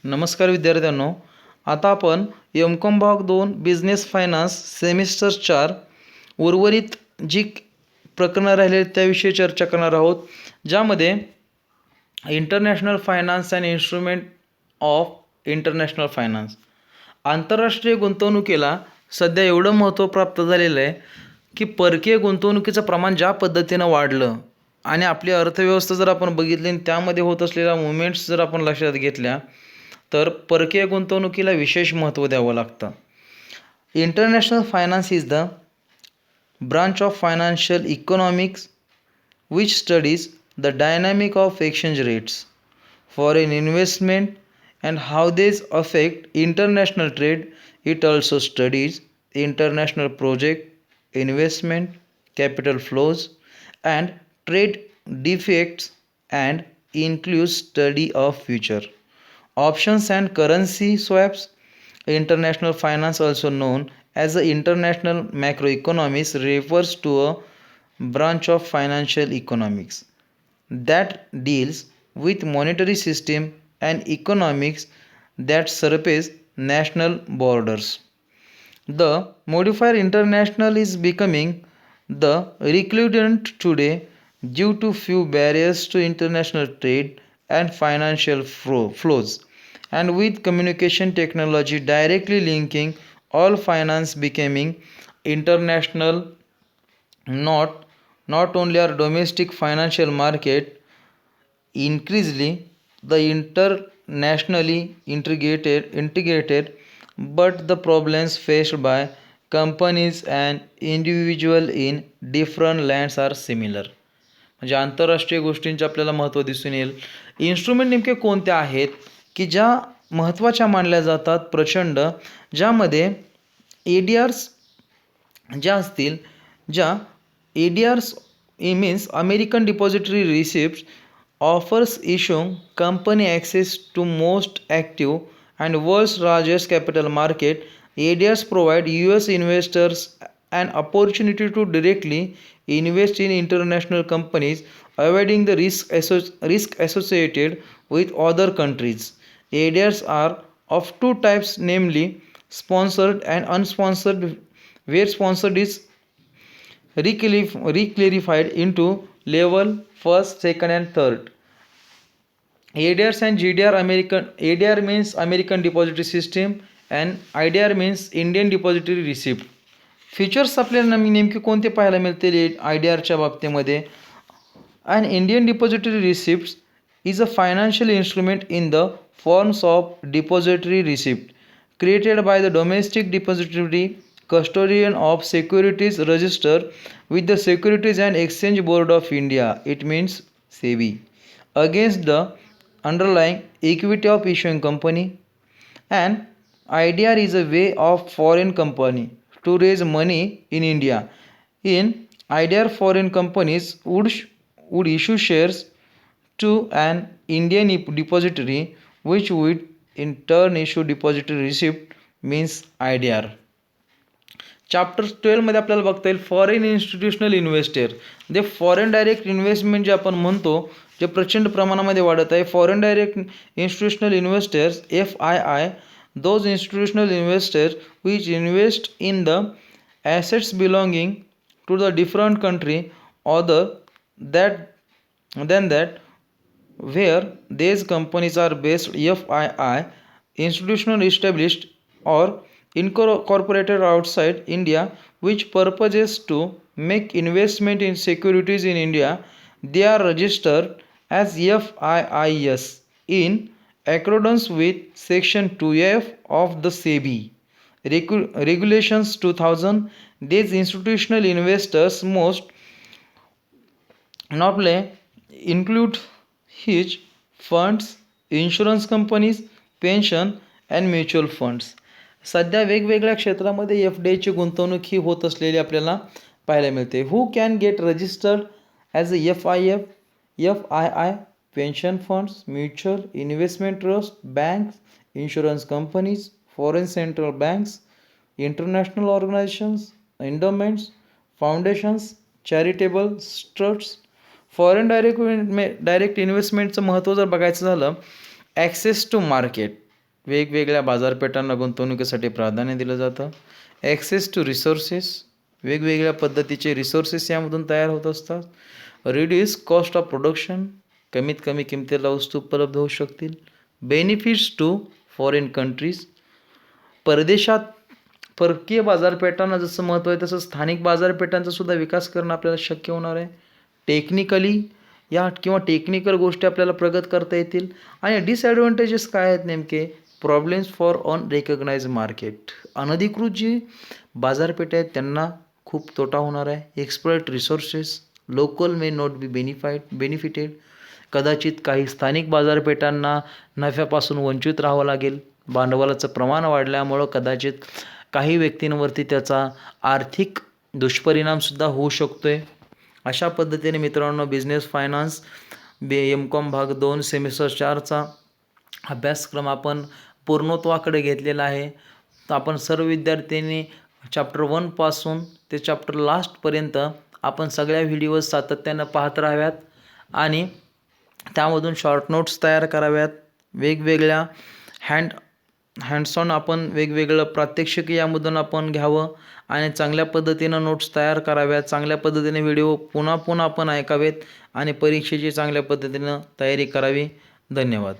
नमस्कार विद्यार्थ्यांनो, आता आपण एम.कॉम भाग 2 बिझनेस फायनान्स सेमिस्टर 4 उर्वरित जी प्रकरणं राहिलेली त्याविषयी चर्चा करणार आहोत, ज्यामध्ये international finance and instrument of international finance, आंतरराष्ट्रीय गुंतवणुकीला सध्या एवढं महत्त्व प्राप्त झालेलं आहे की परकीय गुंतवणुकीचं प्रमाण ज्या पद्धतीनं वाढलं आणि आपली अर्थव्यवस्था जर आपण बघितली आणि त्यामध्ये होत असलेल्या मुवमेंट्स जर आपण लक्षात घेतल्या तर परकीय गुंतवणुकीला विशेष महत्त्व द्यावं लागतं. International finance is the branch of financial economics which studies the dynamic of exchange rates, foreign investment and how these affect international trade. It also studies international project, investment, capital flows and trade defects and includes study of future options and currency swaps. International finance, also known as the international macroeconomics, refers to a branch of financial economics that deals with monetary system and economics that surpass national borders. The modifier international is becoming the recurrent today due to few barriers to international trade and financial flows, and with communication technology directly linking all finance becoming international. Not only our domestic financial market increasingly the internationally integrated, but the problems faced by companies and individual in different lands are similar. म्हणजे आंतरराष्ट्रीय गोष्टींचे आपल्याला महत्त्व दिसून येईल. Instrument नेमके कोणते आहेत की ज्या महत्त्वाच्या मानल्या जातात प्रचंड, ज्यामध्ये ADRs ज्या असतील, ज्या ADRs means American Depository Receipts offers issuing company access to most active and world's largest capital market. ADRs provide US investors an opportunity to directly invest in international companies, avoiding the risk associated with other countries. ADRs are of two types, namely sponsored and unsponsored, where sponsored is reclarified into level first, second and third. ADRs and GDR. ADR means American Depository System and IDR means Indian Depository Receipt. Features आपल्याला नेमके कोणते पाहायला मिळतील IDRच्या बाबतीमध्ये? An Indian Depository Receipt is a financial instrument in the forms of depository receipt created by the domestic depository custodian of securities registered with the Securities and Exchange Board of India, it means SEBI, against the underlying equity of issuing company. And IDR is a way of foreign company to raise money in India. In IDR, foreign companies would issue shares to an Indian depository, which would in turn issue depository receipt, means IDR. Chapter 12 मध्ये आपल्याला बघता येईल foreign institutional investor. जे foreign direct investment जे आपण म्हणतो, जे प्रचंड प्रमाणामध्ये वाढत आहे. Foreign direct institutional investors FII, those institutional investors which invest in the assets belonging to the different country other than that where these companies are based. FII institutional established or incorporated outside India which purposes to make investment in securities in India. They are registered as FIIs in accordance with section 2F of the SEBI regulations 2000. These institutional investors most notably include hedge funds, insurance companies, pension and mutual funds. सध्या वेगवेगळ्या क्षेत्रामध्ये FDIची गुंतवणूक ही होत असलेली आपल्याला पाहायला मिळते. Who can get registered as a FII, pension funds, mutual investment trust, banks, insurance companies, foreign central banks, international organisations, endowments, foundations, charitable trusts. Foreign direct इन्व्हेस्टमेंटचं महत्त्व जर बघायचं झालं, ॲक्सेस टू मार्केट. वेगवेगळ्या बाजारपेठांना गुंतवणुकीसाठी प्राधान्य दिलं जातं. ॲक्सेस टू रिसोर्सेस, वेगवेगळ्या पद्धतीचे रिसोर्सेस यामधून तयार होत असतात. रिड्यूस कॉस्ट ऑफ प्रोडक्शन, कमीत कमी किमतीला वस्तू उपलब्ध होऊ शकतील. बेनिफिट्स टू फॉरेन कंट्रीज, परदेशात परकीय बाजारपेठांना जसं महत्त्व आहे तसं स्थानिक बाजारपेठांचा सुद्धा विकास करणं आपल्याला शक्य होणार आहे. टेक्निकली टेक्निकल गोष्टी आपल्याला प्रगत करता येतील. आणि डिसॲडव्हान्टेजेस काय आहेत नेमके? Problems for on recognise market, अनधिकृत जी बाजारपेठे आहेत त्यांना खूप तोटा होणार आहे. Exploit resources, local may not be benefited, कदाचित काही स्थानिक बाजारपेठांना नफ्यापासून वंचित राहावं लागेल. भांडवलाचं प्रमाण वाढल्यामुळं कदाचित काही व्यक्तींवरती त्याचा आर्थिक दुष्परिणामसुद्धा होऊ शकतो आहे. अशा पद्धतीने मित्रांनो बिझनेस फायनान्स एम.कॉम भाग 2 सेमिस्टर 4चा अभ्यासक्रम आपण पूर्णत्वाकडे घेतलेला आहे. तर आपण सर्व विद्यार्थ्यांनी चॅप्टर 1 पासून ते चॅप्टर लास्टपर्यंत आपण सगळ्या व्हिडिओज सातत्यानं पाहत राहाव्यात आणि त्यामधून शॉर्ट नोट्स तयार कराव्यात. वेगवेगळ्या हँड्स ऑन आपण वेगवेगळं प्रात्यक्षिक यामधून आपण घ्यावं आणि चांगल्या पद्धतीनं नोट्स तयार कराव्यात. चांगल्या पद्धतीने व्हिडिओ पुन्हा आपण ऐकावेत आणि परीक्षेची चांगल्या पद्धतीनं तयारी करावी. धन्यवाद.